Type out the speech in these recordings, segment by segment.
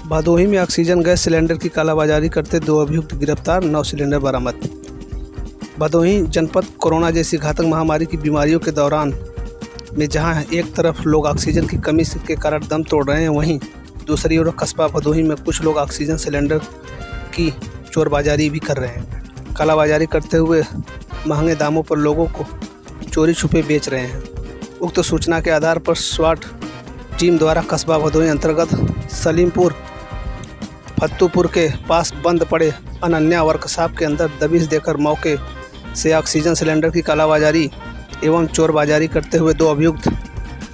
भदोही में oxygen gas cylinder की कालाबाजारी करते 2 अभियुक्त गिरफ्तार, 9 सिलेंडर बरामद। भदोही जनपद कोरोना जैसी घातक महामारी की बीमारियों के दौरान में जहां एक तरफ लोग ऑक्सीजन की कमी के कारण दम तोड़ रहे हैं, वहीं दूसरी ओर कस्बा भदोही में कुछ लोग ऑक्सीजन सिलेंडर की चोरबाजारी भी कर रहे हैं। कालाबाजारी करते हुए महंगे दामों पर लोगों को चोरी छुपे बेच रहे हैं। उक्त सूचना के आधार पर स्वाट टीम द्वारा कस्बा भदोही अंतर्गत सलीमपुर फत्तूपुर के पास बंद पड़े अनन्या वर्कशॉप के अंदर दबिश देकर मौके से ऑक्सीजन सिलेंडर की कालाबाजारी एवं चोरबाजारी करते हुए 2 अभियुक्त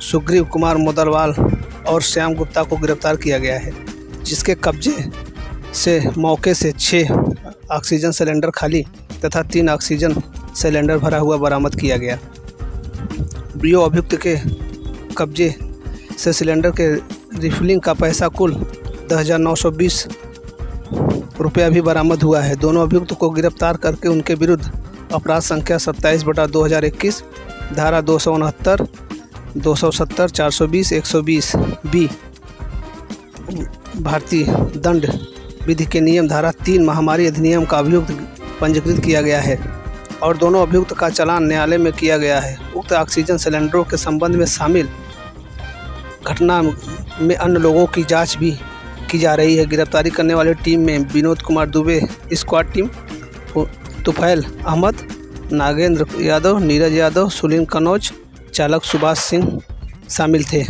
सुग्रीव कुमार मोदलवाल और श्याम गुप्ता को गिरफ्तार किया गया है, जिसके कब्जे से मौके से 6 ऑक्सीजन सिलेंडर खाली तथा 3 ऑक्सीजन सिलेंडर भरा हुआ बरामद किया गया। बीओ अभियुक्त के कब्जे से सिलेंडर के रिफिलिंग का पैसा कुल 10,920 रुपया भी बरामद हुआ है। दोनों अभियुक्त को गिरफ्तार करके उनके विरुद्ध अपराध संख्या 27/2021 धारा 269, 270, 420, 120 बी भारतीय दंड विधि के नियम धारा 3 महामारी अधिनियम का अभियुक्त पंजीकृत किया गया है और दोनों अभियुक्त का चालान न्यायालय में किया गया है। उक्त ऑक्सीजन सिलेंडरों के संबंध में शामिल घटना में अन्य लोगों की जांच भी की जा रही है। गिरफ्तारी करने वाली टीम में विनोद कुमार दुबे स्क्वाड टीम, तुफैल अहमद, नागेंद्र यादव, नीरज यादव, सुनील कनौज, चालक सुभाष सिंह शामिल थे।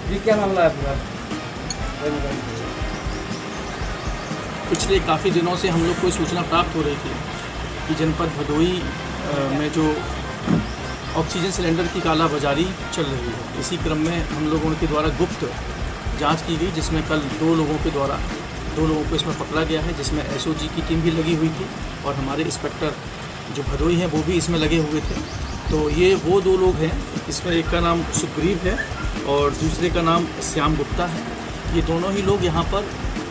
ये क्या मामला है आपका? पिछले काफ़ी दिनों से हम लोग को सूचना प्राप्त हो रही थी कि जनपद भदोही में जो ऑक्सीजन सिलेंडर की कालाबाजारी चल रही है, इसी क्रम में हम लोगों के द्वारा गुप्त जांच की गई, जिसमें कल 2 लोगों को इसमें पकड़ा गया है, जिसमें एसओजी की टीम भी लगी हुई थी और हमारे इंस्पेक्टर जो भदोही हैं वो भी इसमें लगे हुए थे। तो ये वो 2 लोग हैं, इसमें एक का नाम सुग्रीव है और दूसरे का नाम श्याम गुप्ता है। ये दोनों ही लोग यहाँ पर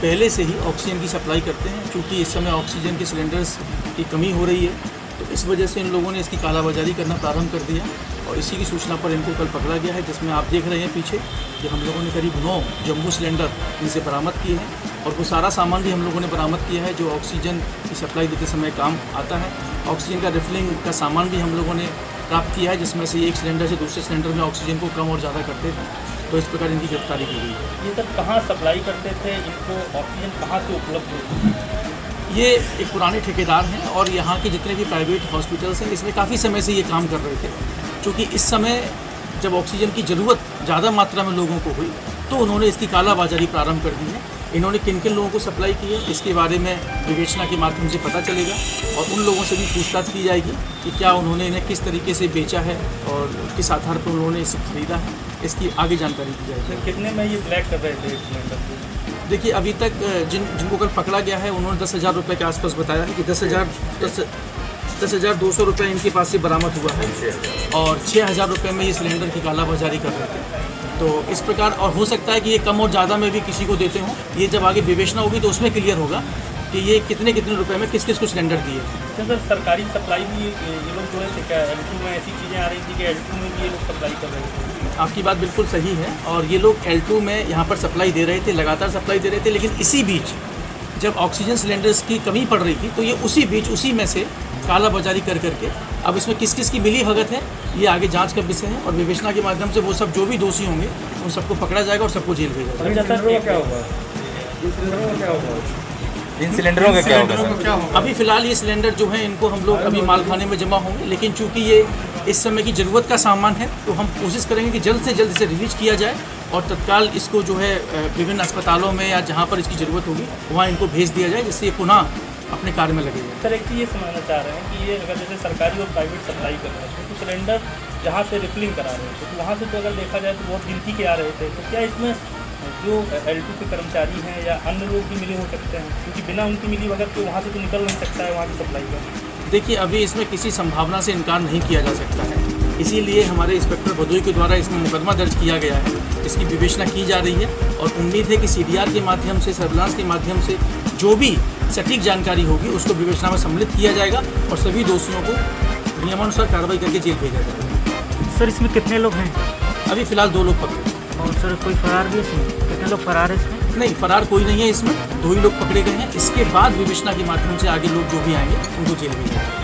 पहले से ही ऑक्सीजन की सप्लाई करते हैं। चूँकि इस समय ऑक्सीजन के सिलेंडर्स की कमी हो रही है, तो इस वजह से इन लोगों ने इसकी कालाबाजारी करना प्रारंभ कर दिया और इसी की सूचना पर इनको कल पकड़ा गया है, जिसमें आप देख रहे हैं पीछे कि हम लोगों ने करीब 9 जम्बो सिलेंडर इनसे बरामद किए हैं और वो सारा सामान भी हम लोगों ने बरामद किया है जो ऑक्सीजन की सप्लाई देते समय काम आता है। ऑक्सीजन का रिफिलिंग का सामान भी हम लोगों ने प्राप्त किया है, जिसमें से एक सिलेंडर से दूसरे सिलेंडर में ऑक्सीजन को कम और ज़्यादा करते थे। तो इस प्रकार इनकी गिरफ्तारी की गई है। ये सब कहाँ सप्लाई करते थे, इनको ऑक्सीजन कहाँ से उपलब्ध होती है? ये एक पुराने ठेकेदार हैं और यहाँ के जितने भी प्राइवेट हॉस्पिटल्स हैं इसमें काफ़ी समय से ये काम कर रहे थे। क्योंकि इस समय जब ऑक्सीजन की ज़रूरत ज़्यादा मात्रा में लोगों को हुई तो उन्होंने इसकी कालाबाजारी प्रारंभ कर दी है। इन्होंने किन किन लोगों को सप्लाई की है इसके बारे में विवेचना के माध्यम से पता चलेगा और उन लोगों से भी पूछताछ की जाएगी कि क्या उन्होंने इन्हें किस तरीके से बेचा है और किस आधार पर उन्होंने इसे खरीदा है, इसकी आगे जानकारी दी जाएगी। कितने में ये ब्लैक कर रहे थे सिलेंडर? देखिए, अभी तक जिनको कल पकड़ा गया है उन्होंने 10,000 रुपये के आसपास बताया है कि 10,200 रुपये इनके पास से बरामद हुआ है और 6,000 रुपये में ये सिलेंडर की कालाबाजारी कर रहे थे। तो इस प्रकार, और हो सकता है कि ये कम और ज़्यादा में भी किसी को देते हों। ये जब आगे विवेचना होगी तो उसमें क्लियर होगा कि ये कितने रुपए में किस किस को सिलेंडर दिए। सर, सरकारी सप्लाई भी ये लोग जो है क्या L2 में ऐसी चीज़ें आ रही थी कि L2 में भी ये लोग सप्लाई कर रहे थे? आपकी बात बिल्कुल सही है और ये लोग L2 में यहाँ पर सप्लाई दे रहे थे, लगातार सप्लाई दे रहे थे। लेकिन इसी बीच जब ऑक्सीजन सिलेंडर्स की कमी पड़ रही थी तो ये उसी में से कालाबाजारी कर करके अब इसमें किस किस की मिली भगत है ये आगे जांच का विषय है और विवेचना के माध्यम से वो सब जो भी दोषी होंगे उन सबको पकड़ा जाएगा और सबको जेल भेजा जाएगा। इन सिलेंडरों का क्या होगा? अभी फिलहाल ये सिलेंडर जो है इनको हम लोग अभी मालखाने में जमा होंगे, लेकिन चूंकि ये इस समय की ज़रूरत का सामान है तो हम कोशिश करेंगे कि जल्द से जल्द इसे रिलीज किया जाए और तत्काल इसको जो है विभिन्न अस्पतालों में या जहाँ पर इसकी ज़रूरत होगी वहाँ इनको भेज दिया जाए, जिससे ये पुनः अपने कार्य में लगेगा। सर, एक चीज़ ये समझना चाह रहे हैं कि ये अगर जैसे सरकारी और प्राइवेट सप्लाई कर रहे थे तो सिलेंडर जहाँ से रिफिलिंग करा रहे थे तो वहाँ से तो अगर देखा जाए तो बहुत गिनती के आ रहे थे, तो क्या इसमें जो L2 के कर्मचारी हैं या अन्य लोग भी मिले हो सकते हैं, क्योंकि बिना उनकी मिली भगत तो वहाँ से तो निकल नहीं सकता है वहाँ की सप्लाई का। देखिए, अभी इसमें किसी संभावना से इनकार नहीं किया जा सकता है, इसीलिए हमारे इंस्पेक्टर भदोई के द्वारा इसमें मुकदमा दर्ज किया गया है। इसकी विवेचना की जा रही है और उम्मीद है कि CDR के माध्यम से, सर्विलांस के माध्यम से जो भी सटीक जानकारी होगी उसको विवेचना में सम्मिलित किया जाएगा और सभी दोषियों को नियमानुसार कार्रवाई करके जेल भेजा जाएगा। सर, इसमें कितने लोग हैं? अभी फिलहाल 2 लोग पकड़े। और सर, कोई फरार भी है इसमें? कितने लोग फरार है इसमें? नहीं, फरार कोई नहीं है इसमें, 2 ही लोग पकड़े गए हैं। इसके बाद विवेचना के माध्यम से आगे लोग जो भी आएंगे उनको जेल भेजा जाएगा।